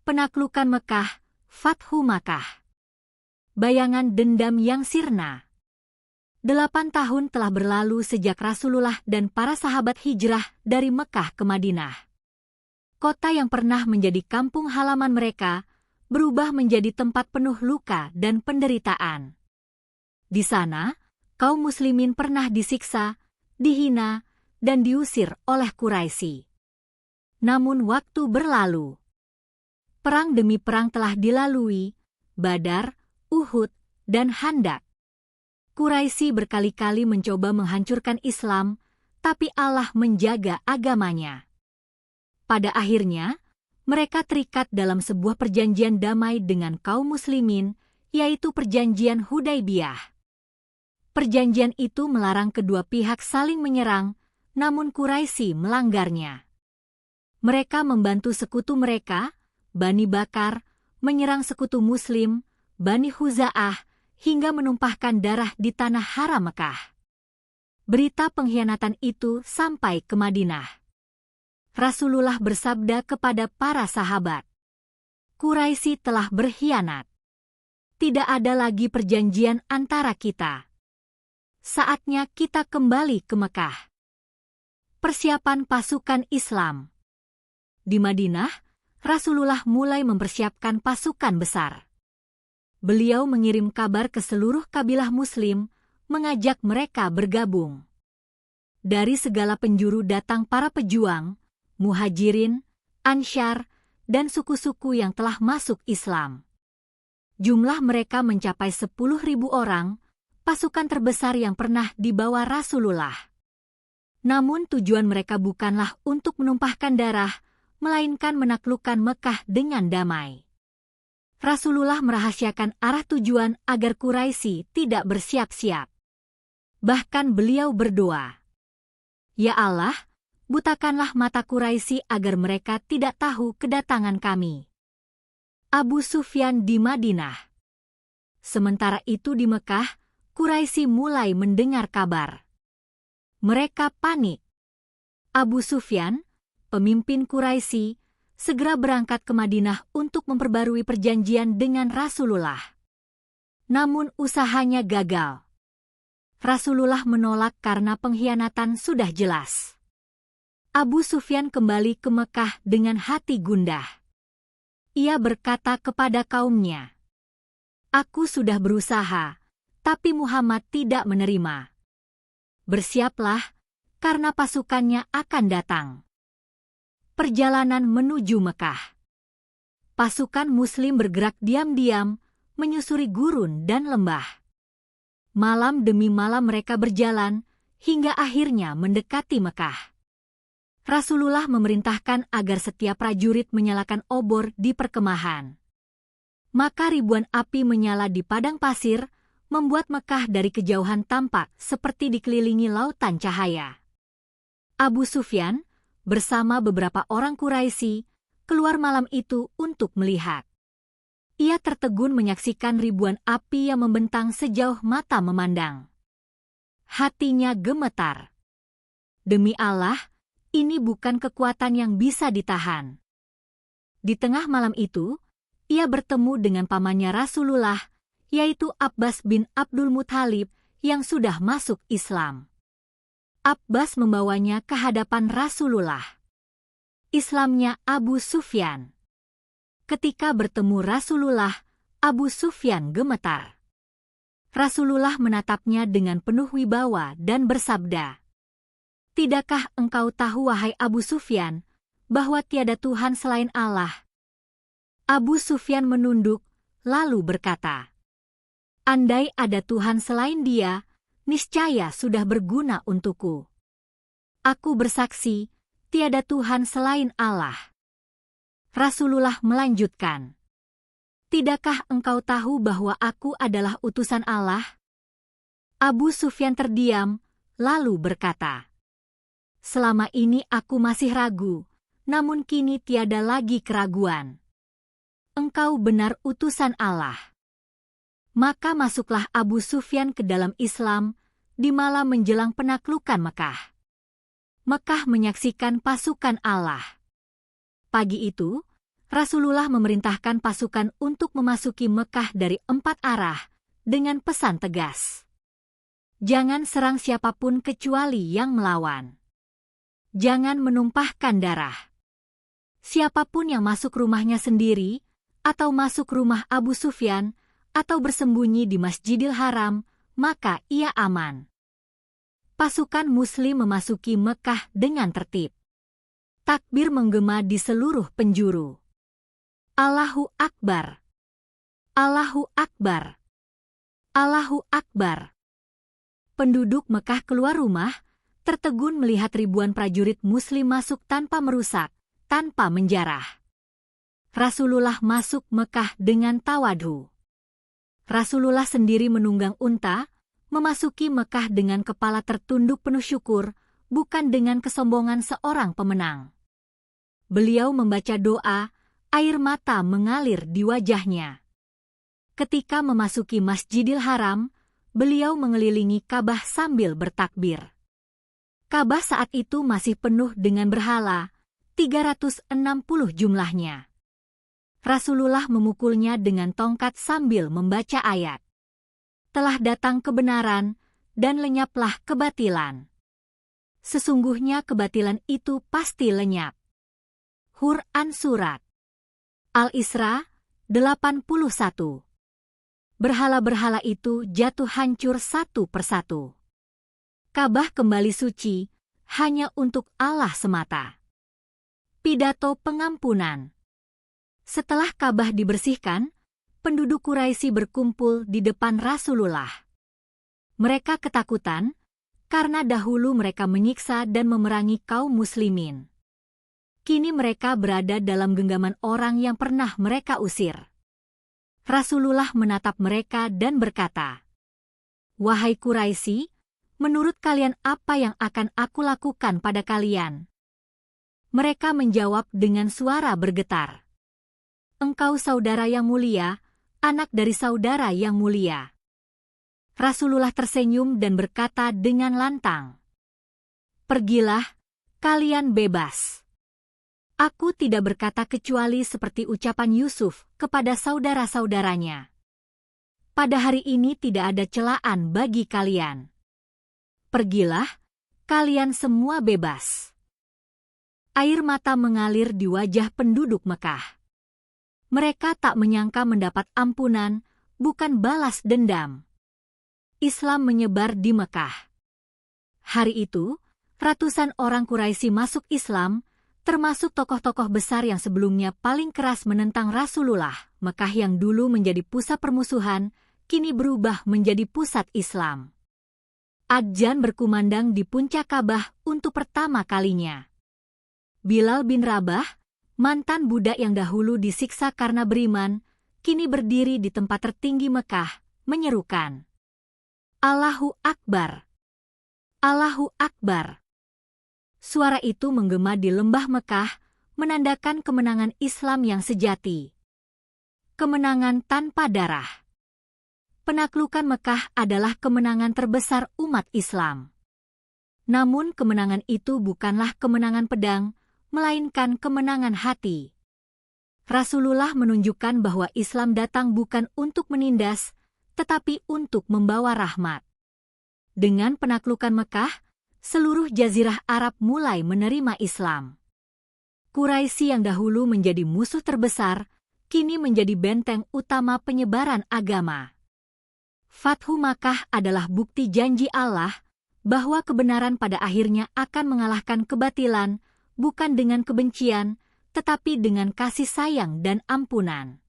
Penaklukan Mekah, Fathu Makkah. Bayangan dendam yang sirna. 8 tahun telah berlalu sejak Rasulullah dan para sahabat hijrah dari Mekah ke Madinah. Kota yang pernah menjadi kampung halaman mereka berubah menjadi tempat penuh luka dan penderitaan. Di sana, kaum muslimin pernah disiksa, dihina, dan diusir oleh Quraisy. Namun waktu berlalu. Perang demi perang telah dilalui, Badar, Uhud, dan Khandaq. Quraisy berkali-kali mencoba menghancurkan Islam, tapi Allah menjaga agamanya. Pada akhirnya, mereka terikat dalam sebuah perjanjian damai dengan kaum muslimin, yaitu Perjanjian Hudaybiyah. Perjanjian itu melarang kedua pihak saling menyerang, namun Quraisy melanggarnya. Mereka membantu sekutu mereka, Bani Bakar, menyerang sekutu Muslim, Bani Khuza'ah, hingga menumpahkan darah di tanah haram Mekah. Berita pengkhianatan itu sampai ke Madinah. Rasulullah bersabda kepada para sahabat, "Quraisy telah berkhianat. Tidak ada lagi perjanjian antara kita. Saatnya kita kembali ke Mekah." Persiapan pasukan Islam. Di Madinah, Rasulullah mulai mempersiapkan pasukan besar. Beliau mengirim kabar ke seluruh kabilah Muslim, mengajak mereka bergabung. Dari segala penjuru datang para pejuang, Muhajirin, Ansyar, dan suku-suku yang telah masuk Islam. Jumlah mereka mencapai 10.000 orang, pasukan terbesar yang pernah dibawa Rasulullah. Namun tujuan mereka bukanlah untuk menumpahkan darah, melainkan menaklukkan Mekah dengan damai. Rasulullah merahasiakan arah tujuan agar Quraisy tidak bersiap-siap. Bahkan beliau berdoa, "Ya Allah, butakanlah mata Quraisy agar mereka tidak tahu kedatangan kami." Abu Sufyan di Madinah. Sementara itu di Mekah, Quraisy mulai mendengar kabar. Mereka panik. Abu Sufyan, pemimpin Quraisy, segera berangkat ke Madinah untuk memperbarui perjanjian dengan Rasulullah. Namun usahanya gagal. Rasulullah menolak karena pengkhianatan sudah jelas. Abu Sufyan kembali ke Mekah dengan hati gundah. Ia berkata kepada kaumnya, "Aku sudah berusaha, tapi Muhammad tidak menerima. Bersiaplah, karena pasukannya akan datang." Perjalanan menuju Mekah. Pasukan Muslim bergerak diam-diam, menyusuri gurun dan lembah. Malam demi malam mereka berjalan, hingga akhirnya mendekati Mekah. Rasulullah memerintahkan agar setiap prajurit menyalakan obor di perkemahan. Maka ribuan api menyala di padang pasir, membuat Mekah dari kejauhan tampak seperti dikelilingi lautan cahaya. Abu Sufyan bersama beberapa orang Quraisy keluar malam itu untuk melihat. Ia tertegun menyaksikan ribuan api yang membentang sejauh mata memandang. Hatinya gemetar. Demi Allah, ini bukan kekuatan yang bisa ditahan. Di tengah malam itu, ia bertemu dengan pamannya Rasulullah, yaitu Abbas bin Abdul Muthalib yang sudah masuk Islam. Abbas membawanya ke hadapan Rasulullah. Islamnya Abu Sufyan. Ketika bertemu Rasulullah, Abu Sufyan gemetar. Rasulullah menatapnya dengan penuh wibawa dan bersabda, "Tidakkah engkau tahu, wahai Abu Sufyan, bahwa tiada Tuhan selain Allah?" Abu Sufyan menunduk, lalu berkata, "Andai ada Tuhan selain Dia, niscaya sudah berguna untukku. Aku bersaksi, tiada Tuhan selain Allah." Rasulullah melanjutkan, "Tidakkah engkau tahu bahwa aku adalah utusan Allah?" Abu Sufyan terdiam, lalu berkata, "Selama ini aku masih ragu, namun kini tiada lagi keraguan. Engkau benar utusan Allah." Maka masuklah Abu Sufyan ke dalam Islam di malam menjelang penaklukan Mekah. Mekah menyaksikan pasukan Allah. Pagi itu, Rasulullah memerintahkan pasukan untuk memasuki Mekah dari 4 arah dengan pesan tegas. Jangan serang siapapun kecuali yang melawan. Jangan menumpahkan darah. Siapapun yang masuk rumahnya sendiri, atau masuk rumah Abu Sufyan, atau bersembunyi di Masjidil Haram, maka ia aman. Pasukan Muslim memasuki Mekah dengan tertib. Takbir menggema di seluruh penjuru. Allahu Akbar. Allahu Akbar. Allahu Akbar. Penduduk Mekah keluar rumah, tertegun melihat ribuan prajurit Muslim masuk tanpa merusak, tanpa menjarah. Rasulullah masuk Mekah dengan tawadhu. Rasulullah sendiri menunggang unta, memasuki Mekah dengan kepala tertunduk penuh syukur, bukan dengan kesombongan seorang pemenang. Beliau membaca doa, air mata mengalir di wajahnya. Ketika memasuki Masjidil Haram, beliau mengelilingi Ka'bah sambil bertakbir. Ka'bah saat itu masih penuh dengan berhala, 360 jumlahnya. Rasulullah memukulnya dengan tongkat sambil membaca ayat. Telah datang kebenaran, dan lenyaplah kebatilan. Sesungguhnya kebatilan itu pasti lenyap. Quran Surat Al-Isra 81. Berhala-berhala itu jatuh hancur satu persatu. Ka'bah kembali suci, hanya untuk Allah semata. Pidato pengampunan. Setelah Ka'bah dibersihkan, penduduk Quraisy berkumpul di depan Rasulullah. Mereka ketakutan, karena dahulu mereka menyiksa dan memerangi kaum muslimin. Kini mereka berada dalam genggaman orang yang pernah mereka usir. Rasulullah menatap mereka dan berkata, "Wahai Quraisy, menurut kalian apa yang akan aku lakukan pada kalian?" Mereka menjawab dengan suara bergetar, "Engkau saudara yang mulia, anak dari saudara yang mulia." Rasulullah tersenyum dan berkata dengan lantang, "Pergilah, kalian bebas." Aku tidak berkata kecuali seperti ucapan Yusuf kepada saudara-saudaranya. Pada hari ini tidak ada celaan bagi kalian. Pergilah, kalian semua bebas. Air mata mengalir di wajah penduduk Mekah. Mereka tak menyangka mendapat ampunan, bukan balas dendam. Islam menyebar di Mekah. Hari itu, ratusan orang Quraisy masuk Islam, termasuk tokoh-tokoh besar yang sebelumnya paling keras menentang Rasulullah. Mekah yang dulu menjadi pusat permusuhan, kini berubah menjadi pusat Islam. Adzan berkumandang di puncak Ka'bah untuk pertama kalinya. Bilal bin Rabah, mantan budak yang dahulu disiksa karena beriman, kini berdiri di tempat tertinggi Mekah, menyerukan, "Allahu Akbar! Allahu Akbar!" Suara itu menggema di lembah Mekah, menandakan kemenangan Islam yang sejati. Kemenangan tanpa darah. Penaklukan Mekah adalah kemenangan terbesar umat Islam. Namun kemenangan itu bukanlah kemenangan pedang, melainkan kemenangan hati. Rasulullah menunjukkan bahwa Islam datang bukan untuk menindas, tetapi untuk membawa rahmat. Dengan penaklukan Mekah, seluruh jazirah Arab mulai menerima Islam. Quraisy yang dahulu menjadi musuh terbesar, kini menjadi benteng utama penyebaran agama. Fathu Makkah adalah bukti janji Allah bahwa kebenaran pada akhirnya akan mengalahkan kebatilan, bukan dengan kebencian, tetapi dengan kasih sayang dan ampunan.